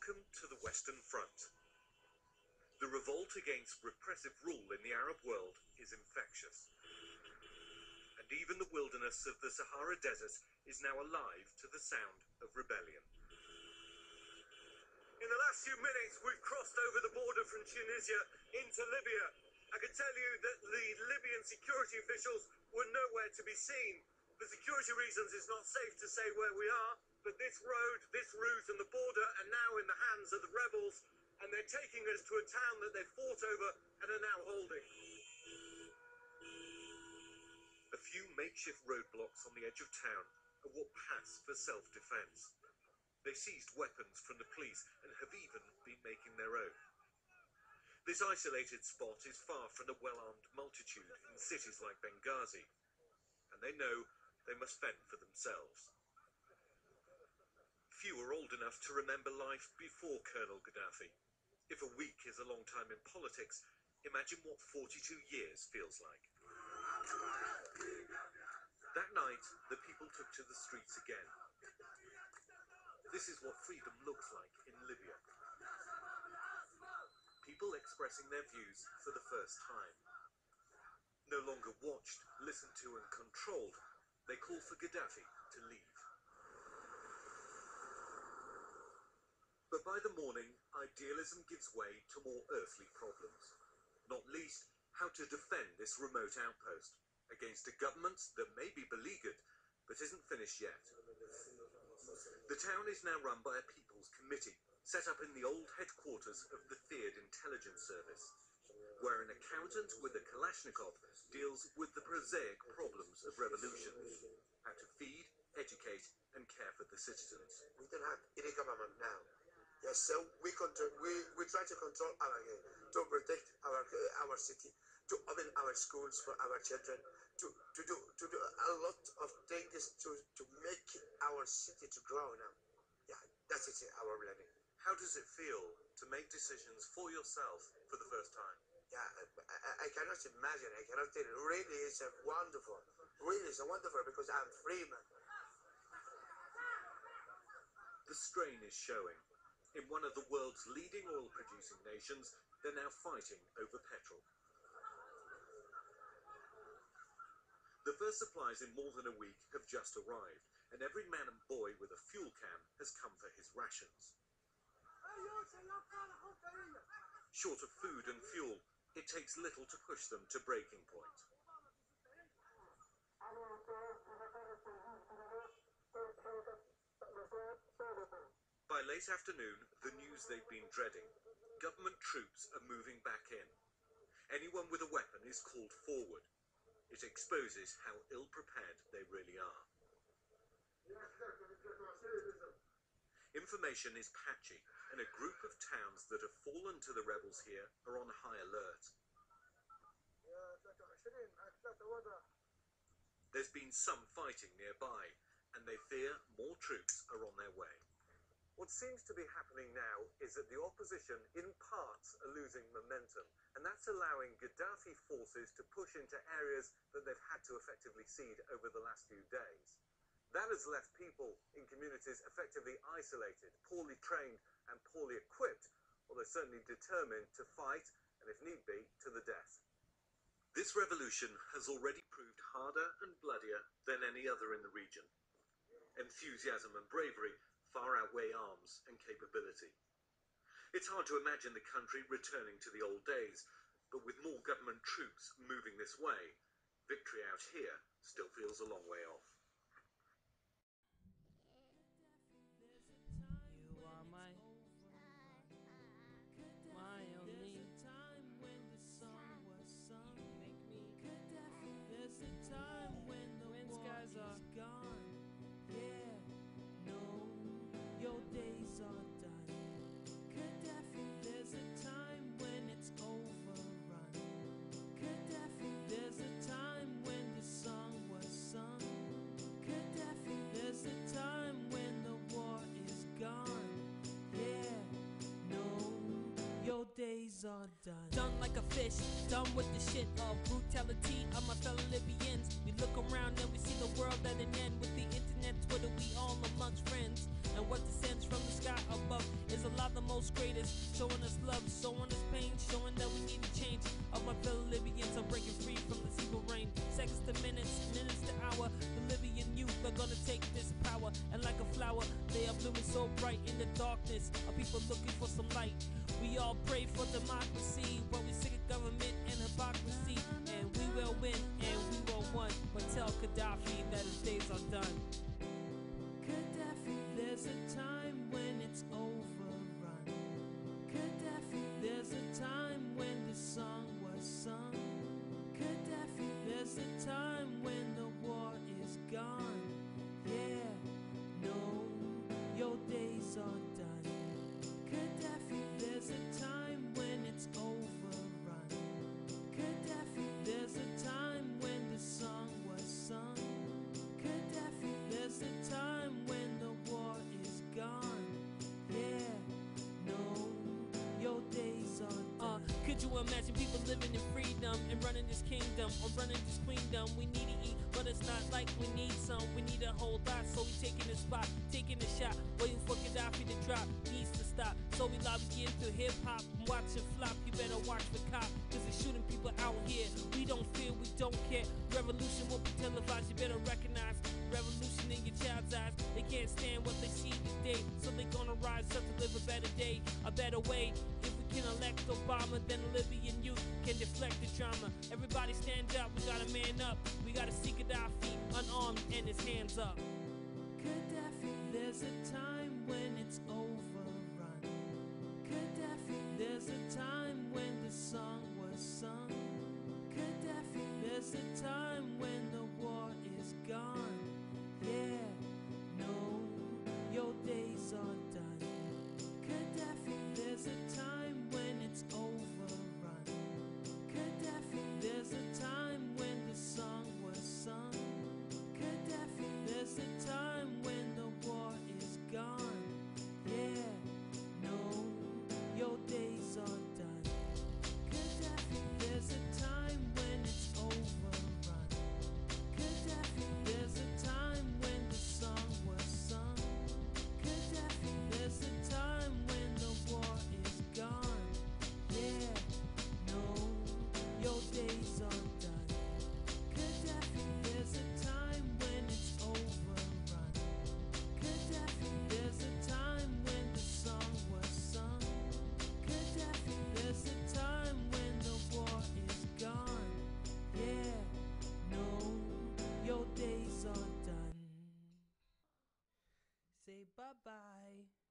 Welcome to the Western Front. The revolt against repressive rule in the Arab world is infectious. And even the wilderness of the Sahara Desert is now alive to the sound of rebellion. In the last few minutes, we've crossed over the border from Tunisia into Libya. I can tell you that the Libyan security officials were nowhere to be seen. For security reasons, it's not safe to say where we are, but this road, this route and the border are now in the hands of the rebels, and they're taking us to a town that they fought over and are now holding. A few makeshift roadblocks on the edge of town are what pass for self-defense. They seized weapons from the police and have even been making their own. This isolated spot is far from the well-armed multitude in cities like Benghazi, and they know they must fend for themselves. Few are old enough to remember life before Colonel Gaddafi. If a week is a long time in politics, imagine what 42 years feels like. That night, the people took to the streets again. This is what freedom looks like in Libya. People expressing their views for the first time. No longer watched, listened to and controlled, they call for Gaddafi to leave. But by the morning, idealism gives way to more earthly problems. Not least, how to defend this remote outpost against a government that may be beleaguered, but isn't finished yet. The town is now run by a People's Committee, set up in the old headquarters of the feared intelligence service, where an accountant with a Kalashnikov deals with the prosaic problems of revolution, how to feed, educate, and care for the citizens. We don't have any government now. Yes, so we try to control to protect our city, to open our schools for our children, to do a lot of things to make our city to grow now. Yeah, that's it, our planning. How does it feel to make decisions for yourself for the first time? Yeah, I cannot imagine. I cannot tell you. Really, it's wonderful. Really, it's wonderful because I'm free, man. The strain is showing. In one of the world's leading oil-producing nations, they're now fighting over petrol. The first supplies in more than a week have just arrived, and every man and boy with a fuel can has come for his rations. Short of food and fuel, it takes little to push them to breaking point. By late afternoon, the news they've been dreading. Government troops are moving back in. Anyone with a weapon is called forward. It exposes how ill-prepared they really are. Information is patchy, and a group of towns that have fallen to the rebels here are on high alert. There's been some fighting nearby, and they fear more troops are on their way. What seems to be happening now is that the opposition, in parts, are losing momentum, and that's allowing Gaddafi forces to push into areas that they've had to effectively cede over the last few days. That has left people in communities effectively isolated, poorly trained and poorly equipped, although certainly determined to fight, and if need be, to the death. This revolution has already proved harder and bloodier than any other in the region. Enthusiasm and bravery far outweigh arms and capability. It's hard to imagine the country returning to the old days, but with more government troops moving this way, victory out here still feels a long way off. You are my only time when the song was sung. You make me Gaddafi. There's a time when the wind skies are gone. Yeah, no, your days are done. Gaddafi. There's a time when it's overrun. Gaddafi. There's a time when the song was sung. Gaddafi. There's a time when the war is gone. Yeah, no, your days are done. Done like a fish, done with the shit of brutality of my fellow Libyans. We look around and we see the world at an end. With the internet, Twitter, we all amongst friends. And what descends from the sky above is a lot of bright in the darkness. Our people looking for some light. We all pray for democracy, but we sick of government and hypocrisy. And we will win, and we will win. But tell Gaddafi that his days are done. Gaddafi, there's a time when it's overrun. Gaddafi, there's a time when the song was sung. Gaddafi, there's a time when the war is gone. Yeah, no, your days are done. Gaddafi, there's a time when it's overrun. Gaddafi, there's a time when the song was sung. Gaddafi, there's a time when the war is gone. Yeah, no, your days are done. Could you imagine people living in freedom and running this kingdom or running this queendom? We need to eat, but it's not like we need some. We need a whole lot, so we taking a spot, taking a shot, waiting for Gaddafi to drop. Needs to stop, so we lobbying through hip hop and watch it flop. You better watch the cop, cause they're shooting people out here. We don't fear, we don't care. Revolution won't be televised, you better recognize revolution in your child's eyes. They can't stand what they see today, so they gonna rise up to live a better day, a better way. If we can elect Obama, then Libyan youth can deflect the drama. Everybody stand up, we gotta man up. We gotta see Gaddafi unarmed and his hands up. Gaddafi, there's a time when it's overrun. Gaddafi, there's a time when the song was sung. Gaddafi, there's a time when the war is gone. Yeah, no, your days are done. Gaddafi, there's a time when it's overrun. Gaddafi, there's a time when the song was sung. Gaddafi, there's a time when the war is gone. Yeah, no, your days are done. Gaddafi, there's a time when it's overrun. Gaddafi, there's a time when the song was sung. Gaddafi, there's a time when the war is gone. Yeah, no, your days are done. Gaddafi, there's a time when it's overrun. Gaddafi, there's a time when the song was sung. Gaddafi, there's a time when the war is gone. Yeah, no, your days are done. Say bye-bye.